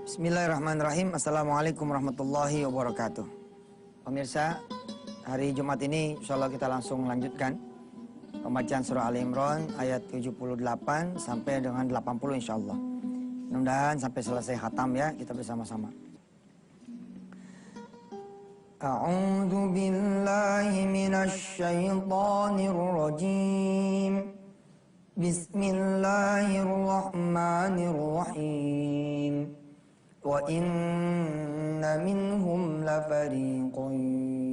Bismillahirrahmanirrahim. Assalamualaikum warahmatullahi wabarakatuh. Pemirsa, hari Jumat ini insyaallah kita langsung melanjutkan pembacaan surah Ali Imran ayat 78 sampai dengan 80 insyaallah. Mudah-mudahan sampai selesai khatam ya kita bersama-sama. A'udzu billahi minasy syaithanir rajim. Bismillahirrahmanirrahim. Wa inna minhum lafariqan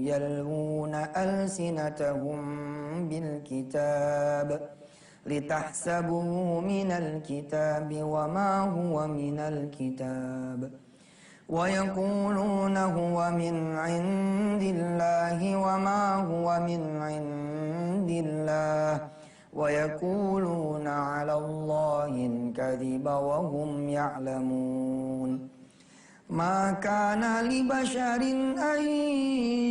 yalwuna alsinatahum bil kitab litahsabuhu minal kitabi wa ma huwa minal kitab wa yaquluna huwa min indillahi wa ma huwa min indillah wa yaquluna 'ala Allahi al-kadhiba wa hum ya'lamun. Ma kana li basharin an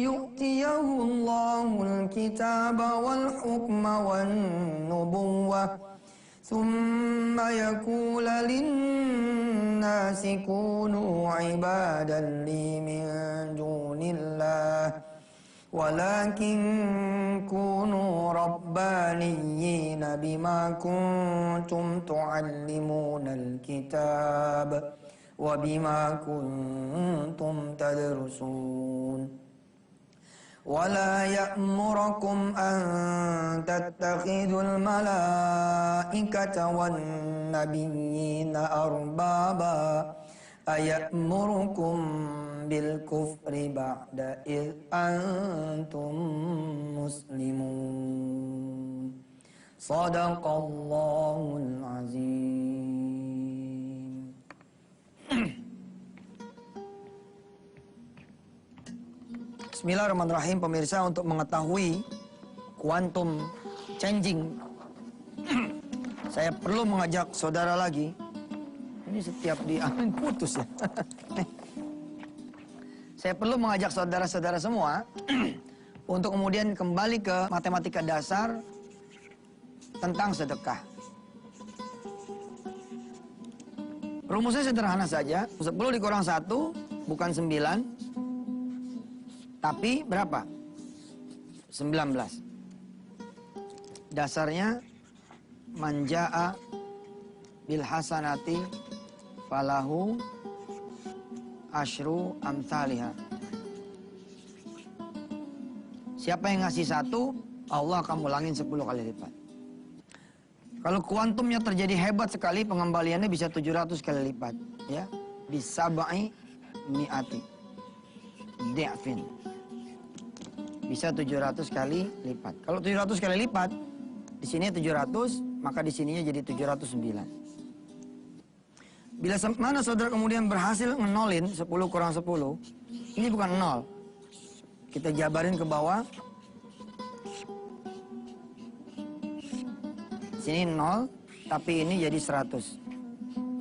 yu'tiyahu Allahul kitaba wal hukma wan nubuwwah thumma yaqula lin-nasi kunu 'ibadan li min dunillah walakin kunu rabbaniyina bima kuntum tu'allimuna al-kitab wa bima kuntum tadrusun wa la ya'murukum an tattakhidul malaikata wan nabiyyina arbaba aya'murukum bil kufri ba'da id antum muslimun. Shadaqallahul azim. Bismillahirrahmanirrahim. Pemirsa, untuk mengetahui quantum changing saya perlu mengajak saudara lagi. Ini setiap putus ya. Saya perlu mengajak saudara-saudara semua untuk kemudian kembali ke matematika dasar tentang sedekah. Rumusnya sederhana saja, 10 dikurang 1 bukan 9, tapi berapa? 19. Dasarnya manja'a bil hasanati falahu asyru amthaliha. Siapa yang ngasih 1, Allah akan mulangin 10 kali lipat. Kalau kuantumnya terjadi hebat sekali, pengembaliannya bisa 700 kali lipat, ya. Bisabai mi'ati di'fin. Bisa 700 kali lipat. Kalau 700 kali lipat, di sini 700, maka di sininya jadi 709. Bila mana saudara kemudian berhasil ngenolin 10 kurang 10, ini bukan 0. Kita jabarin ke bawah. Sini 0, tapi ini jadi 100.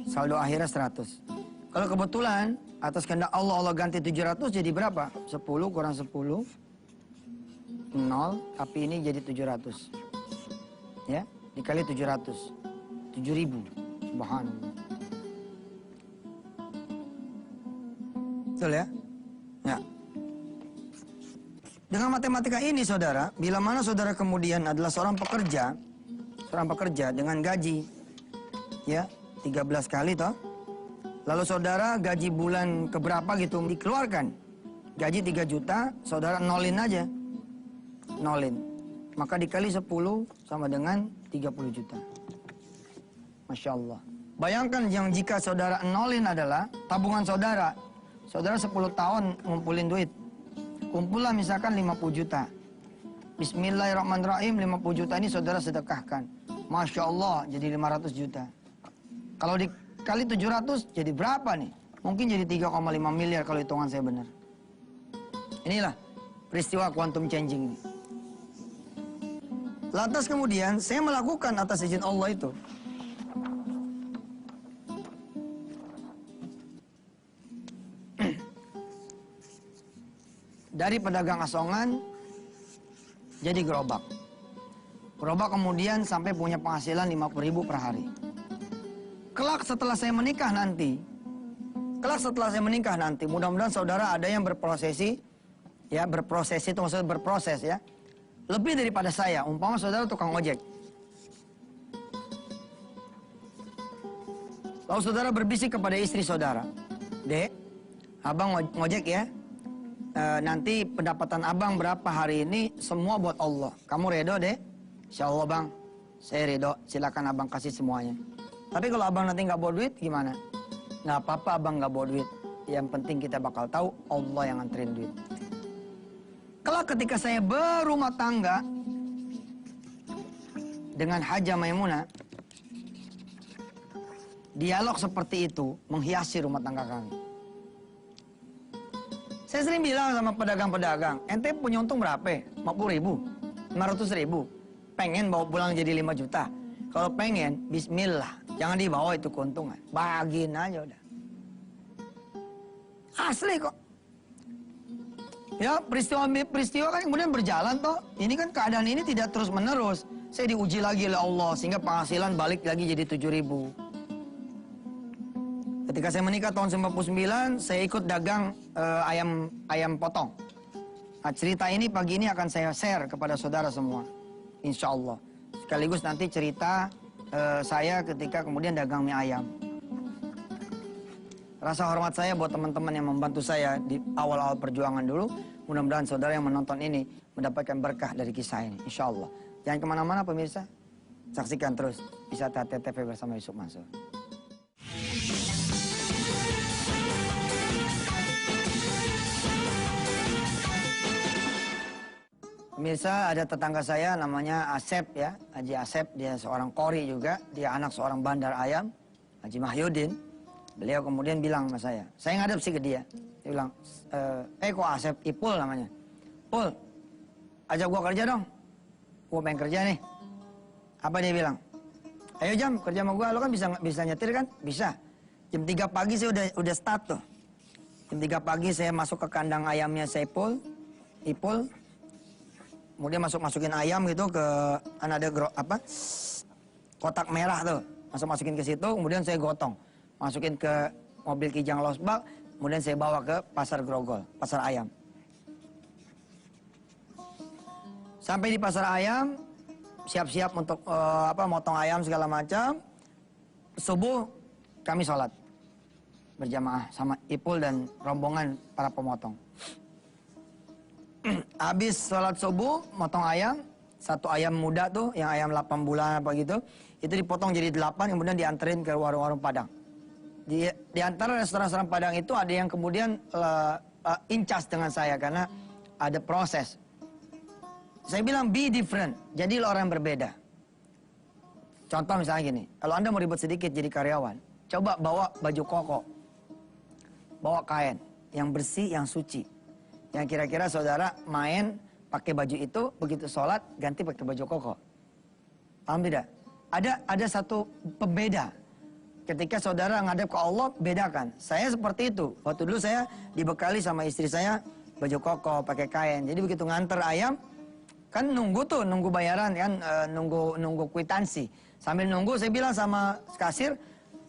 Saldo akhirnya 100. Kalau kebetulan atas kehendak Allah ganti 700 jadi berapa? 10 kurang 10 0, tapi ini jadi 700. Ya, dikali 700. 7.000. Subhanallah. Betul ya? Ya. Dengan matematika ini saudara, bila mana saudara kemudian adalah seorang pekerja dengan gaji ya 13 kali toh. Lalu saudara gaji bulan keberapa gitu dikeluarkan. Gaji 3 juta, saudara nolin aja. Nolin. Maka dikali 10 sama dengan 30 juta. Masya Allah. Bayangkan yang jika saudara nolin adalah tabungan saudara. Saudara 10 tahun ngumpulin duit. Kumpullah misalkan 50 juta. Bismillahirrahmanirrahim, 50 juta ini saudara sedekahkan. Masya Allah, jadi 500 juta. Kalau dikali 700, jadi berapa nih? Mungkin jadi 3,5 miliar kalau hitungan saya benar. Inilah peristiwa quantum changing. Lantas kemudian, saya melakukan atas izin Allah itu. Dari pedagang asongan, jadi gerobak. Gerobak kemudian sampai punya penghasilan 50.000 per hari. Kelak setelah saya menikah nanti, Kelak setelah saya menikah nanti, mudah-mudahan saudara ada yang berprosesi, ya berprosesi itu maksudnya berproses ya. Lebih daripada saya, umpama saudara tukang ojek. Lalu saudara berbisik kepada istri saudara, Dek, abang ngojek ya, nanti pendapatan abang berapa hari ini, semua buat Allah. Kamu redo dek? Insya Allah bang, saya redo, silakan abang kasih semuanya. Tapi kalau abang nanti nggak bawa duit gimana? Nggak apa-apa abang nggak bawa duit. Yang penting kita bakal tahu Allah yang nganterin duit. Kelak ketika saya berumah tangga dengan Hajah Maimunah, dialog seperti itu menghiasi rumah tangga kami. Saya sering bilang sama pedagang-pedagang, ente punya untung berapa? 50 ribu, 500 ribu. Pengen bawa pulang jadi 5 juta. Kalau pengen, bismillah. Jangan dibawa itu keuntungan. Bagiin aja udah. Asli kok. Ya peristiwa kan kemudian berjalan toh. Ini kan keadaan ini tidak terus menerus. Saya diuji lagi oleh Allah sehingga penghasilan balik lagi jadi 7 ribu. Ketika saya menikah tahun 99, saya ikut dagang ayam potong. Nah, cerita ini pagi ini akan saya share kepada saudara semua. Insya Allah. Sekaligus nanti cerita saya ketika kemudian dagang mie ayam. Rasa hormat saya buat teman-teman yang membantu saya di awal-awal perjuangan dulu. Mudah-mudahan saudara yang menonton ini mendapatkan berkah dari kisah ini. Insya Allah. Jangan kemana-mana pemirsa. Saksikan terus Wisata TTV bersama Yusuf Mansur. Pemirsa, ada tetangga saya namanya Asep ya, Haji Asep, dia seorang qori juga, dia anak seorang bandar ayam, Haji Mahyudin. Beliau kemudian bilang sama saya ngadep sih ke dia bilang, kok Asep, Ipul namanya. Pul, ajak gua kerja dong, gua pengen kerja nih. Apa dia bilang? Ayo Jam, kerja sama gua, lo kan bisa nyetir kan? Bisa. Jam 3 pagi saya udah start tuh. Jam 3 pagi saya masuk ke kandang ayamnya Ipul. Kemudian masukin ayam gitu ke ada kotak merah tuh, masukin ke situ, kemudian saya gotong, masukin ke mobil Kijang Losbak, kemudian saya bawa ke pasar Grogol, pasar ayam. Sampai di pasar ayam, siap-siap untuk motong ayam segala macam. Subuh kami sholat berjamaah sama Ipul dan rombongan para pemotong. Habis sholat subuh, motong ayam, satu ayam muda tuh, yang ayam 8 bulan apa gitu, itu dipotong jadi 8, kemudian dianterin ke warung-warung Padang. Di antara restoran-restoran Padang itu ada yang kemudian incas dengan saya, karena ada proses. Saya bilang, be different, jadilah orang yang berbeda. Contoh misalnya gini, kalau Anda mau ribet sedikit jadi karyawan, coba bawa baju koko, bawa kain, yang bersih, yang suci. Yang kira-kira saudara main pakai baju itu, begitu sholat ganti pakai baju koko. Paham tidak? Ada satu pembeda. Ketika saudara ngadep ke Allah, bedakan. Saya seperti itu. Waktu dulu saya dibekali sama istri saya baju koko, pakai kain. Jadi begitu nganter ayam, kan nunggu bayaran kan, nunggu kwitansi. Sambil nunggu saya bilang sama kasir,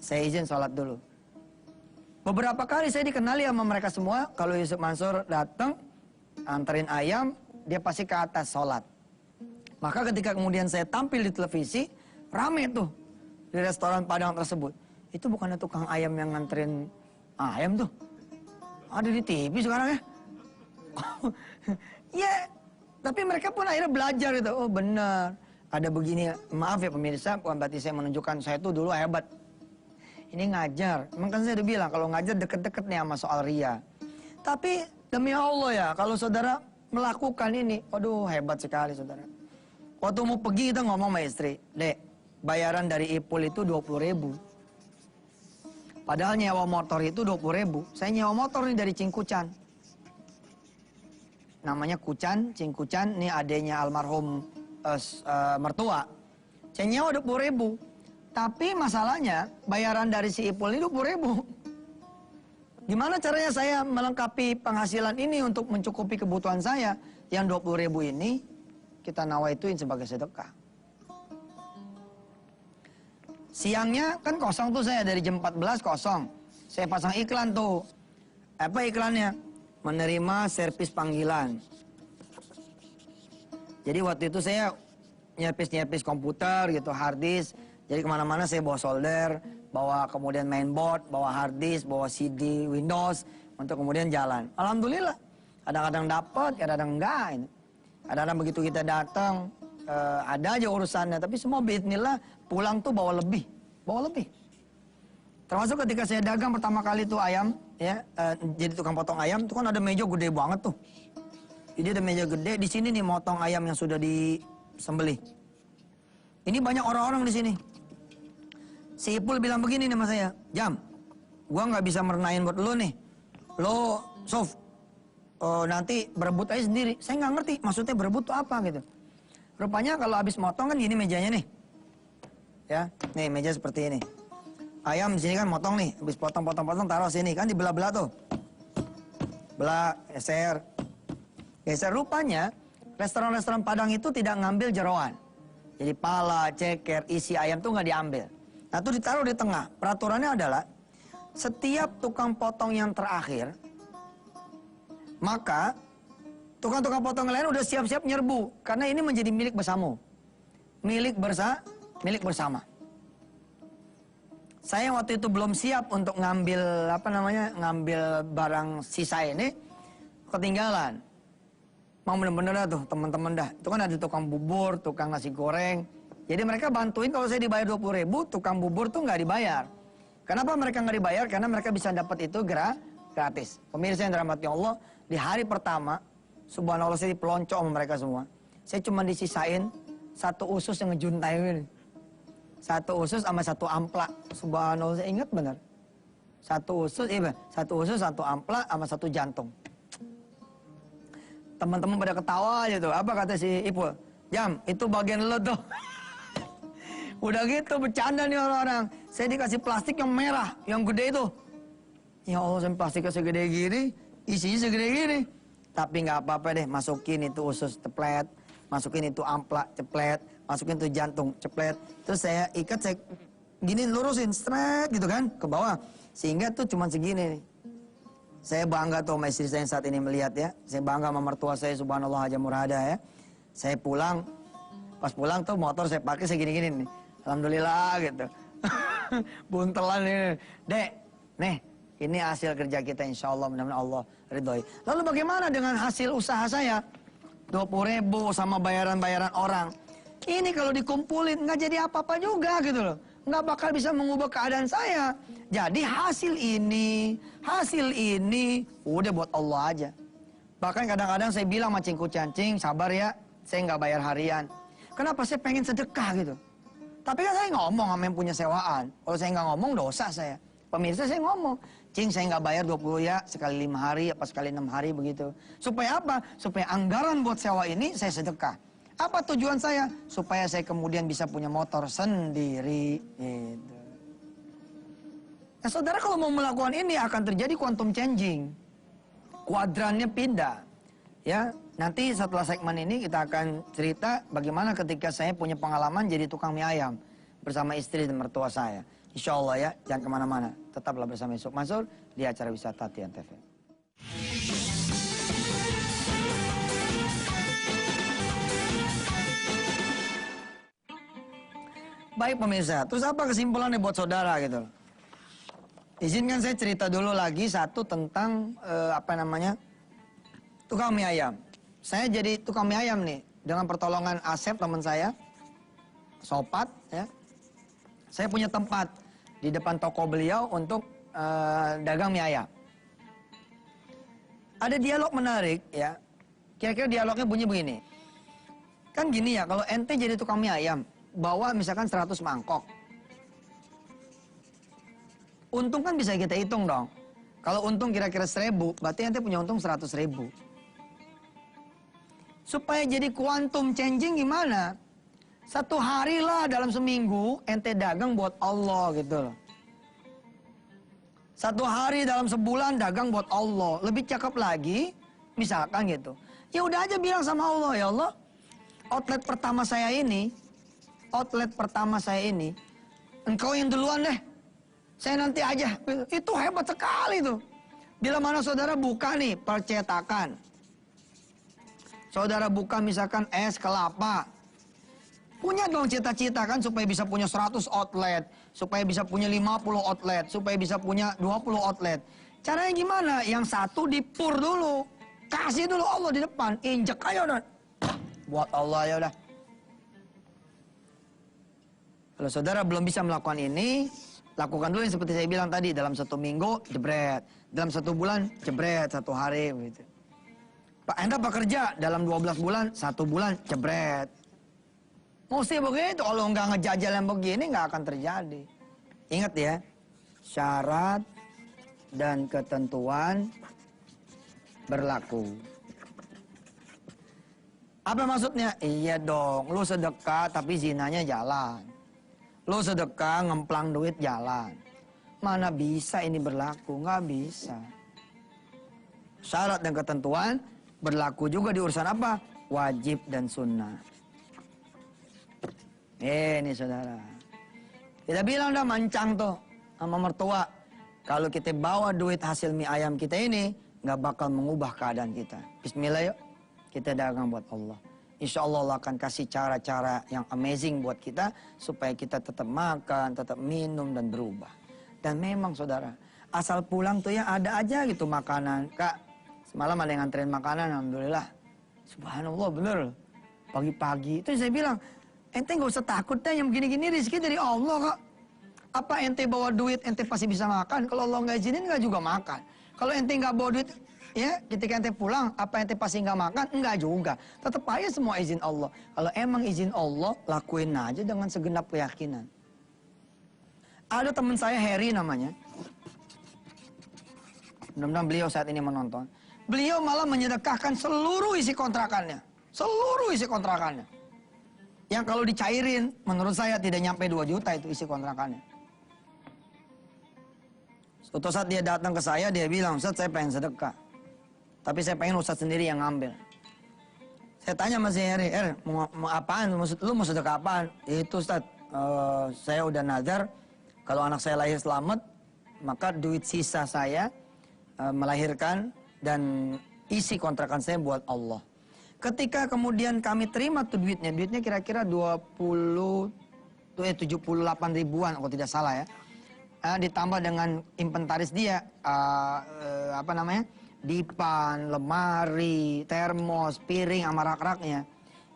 saya izin sholat dulu. Beberapa kali saya dikenali sama mereka semua, kalau Yusuf Mansur datang, anterin ayam, dia pasti ke atas sholat. Maka ketika kemudian saya tampil di televisi, rame tuh di restoran Padang tersebut. Itu bukannya tukang ayam yang nganterin ayam tuh. Ada di TV sekarang ya. Ya, tapi mereka pun akhirnya belajar itu. Oh benar, ada begini. Maaf ya pemirsa, bukan berarti saya menunjukkan saya tuh dulu hebat. Ini ngajar. Emang kan saya udah bilang, kalau ngajar deket-deket nih sama soal ria. Tapi demi Allah ya, kalau saudara melakukan ini, waduh hebat sekali saudara. Waktu mau pergi kita ngomong sama istri, Dek, bayaran dari Ipul itu 20.000. Padahal nyewa motor itu 20.000. Saya nyewa motor nih dari Cingkucan. Namanya Kucan, Cingkucan, ini adanya almarhum mertua. Saya nyewa 20.000. Tapi masalahnya bayaran dari si Ipul ini 20.000. Gimana caranya saya melengkapi penghasilan ini untuk mencukupi kebutuhan saya? Yang 20.000 ini kita nawaituin sebagai sedekah. Siangnya kan kosong tuh saya dari jam 14 kosong. Saya pasang iklan tuh. Apa iklannya? Menerima servis panggilan. Jadi waktu itu saya nyepis komputer gitu, hard disk. Jadi kemana-mana saya bawa solder, bawa kemudian mainboard, bawa hard disk, bawa CD, Windows, untuk kemudian jalan. Alhamdulillah, kadang-kadang dapat, kadang-kadang enggak. Kadang-kadang begitu kita datang, ada aja urusannya, tapi semua bismillah pulang tuh bawa lebih. Termasuk ketika saya dagang pertama kali tuh ayam, ya, jadi tukang potong ayam, itu kan ada meja gede banget tuh. Jadi ada meja gede, di sini nih motong ayam yang sudah disembelih. Ini banyak orang-orang di sini. Si Ipul bilang begini nih sama saya, Jam, gua nggak bisa merenain buat lo nih. Lo, Sof, nanti berebut aja sendiri. Saya nggak ngerti maksudnya berebut tuh apa gitu. Rupanya kalau habis motong kan gini mejanya nih. Ya, nih meja seperti ini. Ayam di sini kan motong nih, habis potong taruh sini kan dibelah-belah tuh. Belah, geser. Rupanya restoran-restoran Padang itu tidak ngambil jeroan. Jadi pala, ceker, isi ayam tuh nggak diambil. Nah itu ditaruh di tengah. Peraturannya adalah setiap tukang potong yang terakhir, maka tukang-tukang potong lain udah siap-siap nyerbu. Karena ini menjadi milik bersama. Milik bersama. Saya waktu itu belum siap untuk ngambil ngambil barang sisa ini, ketinggalan. Mau bener-bener dah tuh teman-teman dah. Itu kan ada tukang bubur, tukang nasi goreng. Jadi mereka bantuin kalau saya dibayar 20.000, tukang bubur tuh nggak dibayar. Kenapa mereka nggak dibayar? Karena mereka bisa dapat itu gratis. Pemirsa yang dirahmati Allah, di hari pertama, subhanallah saya dipelonco sama mereka semua. Saya cuma disisain satu usus yang ngejuntai ini. Satu usus sama satu amplak. Subhanallah, saya ingat benar. Satu usus, satu amplak sama satu jantung. Teman-teman pada ketawa aja tuh. Apa kata si Ipul? Jam, itu bagian lo tuh. Udah gitu bercanda nih orang-orang. Saya dikasih plastik yang merah, yang gede itu. Ya Allah, saya plastiknya segede gini, isinya segede gini. Tapi nggak apa-apa deh, masukin itu usus ceplet, masukin itu amplak ceplet, masukin itu jantung ceplet. Terus saya ikat, saya gini lurusin straight gitu kan ke bawah. Sehingga tuh cuma segini nih. Saya bangga tuh sama istri saya yang saat ini melihat ya. Saya bangga sama mertua saya, subhanallah Haja Murada ya. Saya pulang, pas pulang tuh motor saya pakai saya gini-gini nih. Alhamdulillah gitu. Buntelan ini. Dek, nih ini hasil kerja kita insya Allah, mudah-mudahan Allah ridhoi. Lalu bagaimana dengan hasil usaha saya? 20.000 sama bayaran-bayaran orang. Ini kalau dikumpulin nggak jadi apa-apa juga gitu loh. Nggak bakal bisa mengubah keadaan saya. Jadi hasil ini udah buat Allah aja. Bahkan kadang-kadang saya bilang sama cingku-cancing, sabar ya, saya nggak bayar harian. Kenapa? Saya pengen sedekah gitu. Tapi kan saya ngomong sama yang punya sewaan. Kalau saya nggak ngomong dosa saya. Pemirsa saya ngomong, Cing saya nggak bayar 20 ya, sekali 5 hari, apa sekali 6 hari begitu. Supaya apa? Supaya anggaran buat sewa ini saya sedekah. Apa tujuan saya? Supaya saya kemudian bisa punya motor sendiri. Gitu. Nah saudara kalau mau melakukan ini akan terjadi quantum changing. Kuadrannya pindah. Ya, nanti setelah segmen ini kita akan cerita bagaimana ketika saya punya pengalaman jadi tukang mie ayam. Bersama istri dan mertua saya. Insya Allah ya, jangan kemana-mana. Tetaplah bersama Yusuf Mansur di acara Wisata Tian TV. Baik pemirsa, terus apa kesimpulannya buat saudara gitu? Izinkan saya cerita dulu lagi satu tentang tukang mie ayam. Saya jadi tukang mie ayam nih dengan pertolongan Asep teman saya, Sopat ya. Saya punya tempat di depan toko beliau untuk dagang mie ayam. Ada dialog menarik ya. Kira-kira dialognya bunyi begini. Kan gini ya, kalau ente jadi tukang mie ayam, bawa misalkan 100 mangkok. Untung kan bisa kita hitung dong. Kalau untung kira-kira 1.000, berarti ente punya untung 100.000. Supaya jadi quantum changing gimana? Satu hari lah dalam seminggu ente dagang buat Allah gitu loh. Satu hari dalam sebulan dagang buat Allah. Lebih cakep lagi, misalkan gitu. Ya udah aja bilang sama Allah, ya Allah, outlet pertama saya ini, engkau yang duluan deh. Saya nanti aja. Itu hebat sekali tuh. Bila mana saudara buka nih percetakan. Saudara buka misalkan es kelapa. Punya dong cita-cita kan supaya bisa punya 100 outlet. Supaya bisa punya 50 outlet. Supaya bisa punya 20 outlet. Caranya gimana? Yang satu dipur dulu. Kasih dulu Allah di depan. Injek aja udah. Buat Allah ya udah. Kalau saudara belum bisa melakukan ini, lakukan dulu yang seperti saya bilang tadi. Dalam 1 minggu, jebret. Dalam 1 bulan, jebret. 1 hari, begitu. Pak, Anda bekerja dalam 12 bulan, 1 bulan, jebret. Mesti begitu. Kalau nggak ngejajal yang begini, nggak akan terjadi. Ingat ya, syarat dan ketentuan berlaku. Apa maksudnya? Iya dong, lu sedekah tapi zinanya jalan. Lu sedekah ngemplang duit jalan. Mana bisa ini berlaku? Nggak bisa. Syarat dan ketentuan berlaku juga di urusan apa? Wajib dan sunnah. Ini saudara. Kita bilang dah mancang tuh sama mertua. Kalau kita bawa duit hasil mie ayam kita ini, nggak bakal mengubah keadaan kita. Bismillah yuk, kita dagang buat Allah. Insya Allah Allah akan kasih cara-cara yang amazing buat kita supaya kita tetap makan, tetap minum dan berubah. Dan memang saudara, asal pulang tuh ya ada aja gitu makanan. Kak, semalam ada yang nganterin makanan, alhamdulillah. Subhanallah bener. Pagi-pagi itu saya bilang, ente nggak usah takut deh yang begini-gini rezeki dari Allah kok. Apa ente bawa duit ente pasti bisa makan. Kalau Allah nggak izinin nggak juga makan. Kalau ente nggak bawa duit, ya ketika ente pulang, apa ente pasti nggak makan? Enggak juga. Tetap aja semua izin Allah. Kalau emang izin Allah, lakuin aja dengan segenap keyakinan. Ada teman saya Harry namanya. Mudah-mudahan beliau saat ini menonton. Beliau malah menyedekahkan seluruh isi kontrakannya. Seluruh isi kontrakannya. Yang kalau dicairin, menurut saya tidak nyampe 2 juta itu isi kontrakannya. Suatu saat dia datang ke saya, dia bilang, Ustaz saya pengen sedekah. Tapi saya pengen Ustaz sendiri yang ngambil. Saya tanya sama si Heri, mau apaan? Lu mau sedekah apaan? Itu Ustaz, saya udah nazar, kalau anak saya lahir selamat, maka duit sisa saya melahirkan dan isi kontrakan saya buat Allah. Ketika kemudian kami terima tuh duitnya kira-kira 78 ribuan, kalau tidak salah ya. Ditambah dengan inventaris dia, dipan, lemari, termos, piring, sama rak-raknya.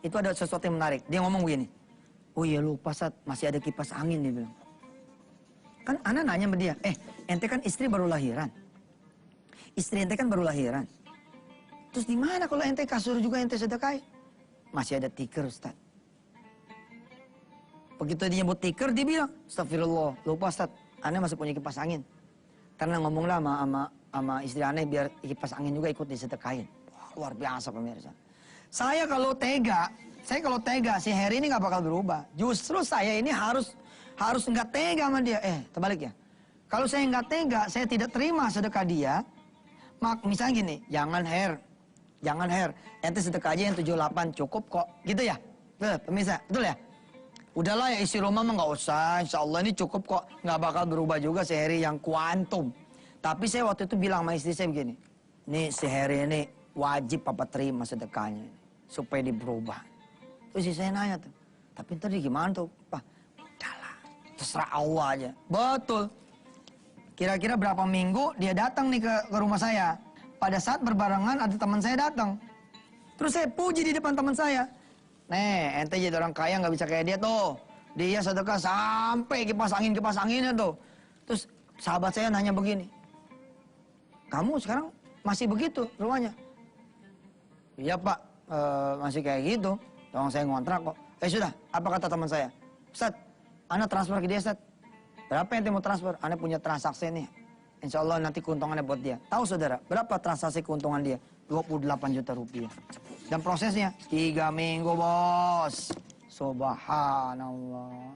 Itu ada sesuatu yang menarik. Dia ngomong begini, oh iya lupa Sat, masih ada kipas angin, dia bilang. Kan anak nanya sama dia, ente kan istri baru lahiran. Istri ente kan baru lahiran. Terus di mana kalau ente kasur juga ente sedekah? Masih ada tikar Ustaz. Begitu dia nyebut tikar, dia bilang, astagfirullah, lupa Ustaz. Ane masih punya kipas angin. Karena ngomonglah sama istri Ane biar kipas angin juga ikut disedekahin. Wah, luar biasa pemirsa. Saya kalau tega, si Harry ini nggak bakal berubah. Justru saya ini harus nggak tega sama dia. Terbalik ya. Kalau saya nggak tega, saya tidak terima sedekah dia. Misalnya gini, jangan Her, ente sedekah aja yang 78 cukup kok. Gitu ya? Betul, pemirsa, betul ya? Udahlah ya isi rumah mah nggak usah, insya Allah ini cukup kok. Nggak bakal berubah juga si Harry yang kuantum. Tapi saya waktu itu bilang sama istri saya begini, nih si Harry ini wajib papa terima sedekahnya, supaya dia berubah. Terus istri saya nanya tuh, tapi tadi gimana tuh? Pak, udahlah, terserah Allah aja. Betul. Kira-kira berapa minggu dia datang nih ke rumah saya. Pada saat berbarengan ada teman saya datang. Terus saya puji di depan teman saya. Nih, ente jadi orang kaya nggak bisa kayak dia tuh. Dia sedekah sampai kipas anginnya tuh. Terus sahabat saya nanya begini. Kamu sekarang masih begitu rumahnya? Iya Pak, masih kayak gitu. Tolong saya ngontrak kok. Sudah, apa kata teman saya? Ustaz, Ana transfer ke dia Ustaz. Berapa ente mau transfer? Ana punya transaksi nih. Insya Allah nanti keuntungannya buat dia. Tahu saudara, berapa transaksi keuntungan dia? 28 juta rupiah. Dan prosesnya 3 minggu bos. Subhanallah.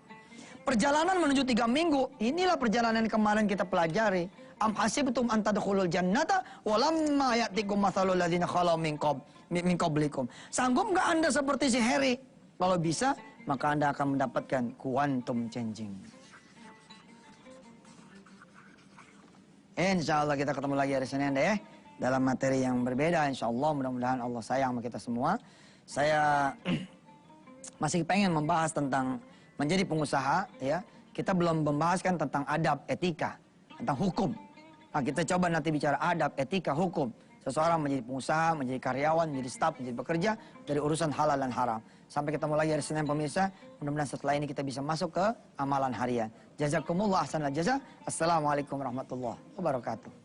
Perjalanan menuju 3 minggu, inilah perjalanan yang kemarin kita pelajari. Am hasibtum an tadkhulul jannata walamma ya'tikum mathalul ladzina khalau min qablikum. Sanggup nggak Anda seperti si Harry? Kalau bisa, maka Anda akan mendapatkan quantum changing. Insya Allah kita ketemu lagi hari Senin deh. Dalam materi yang berbeda, insya Allah mudah-mudahan Allah sayang sama kita semua. Saya masih pengen membahas tentang menjadi pengusaha, ya. Kita belum membahaskan tentang adab, etika, tentang hukum. Nah, kita coba nanti bicara adab, etika, hukum. Seseorang menjadi pengusaha, menjadi karyawan, menjadi staf, menjadi pekerja dari urusan halal dan haram. Sampai ketemu lagi hari Senin pemirsa. Mudah-mudahan setelah ini kita bisa masuk ke amalan harian. Jazakumullah ahsanal jazaa. Assalamualaikum warahmatullahi wabarakatuh.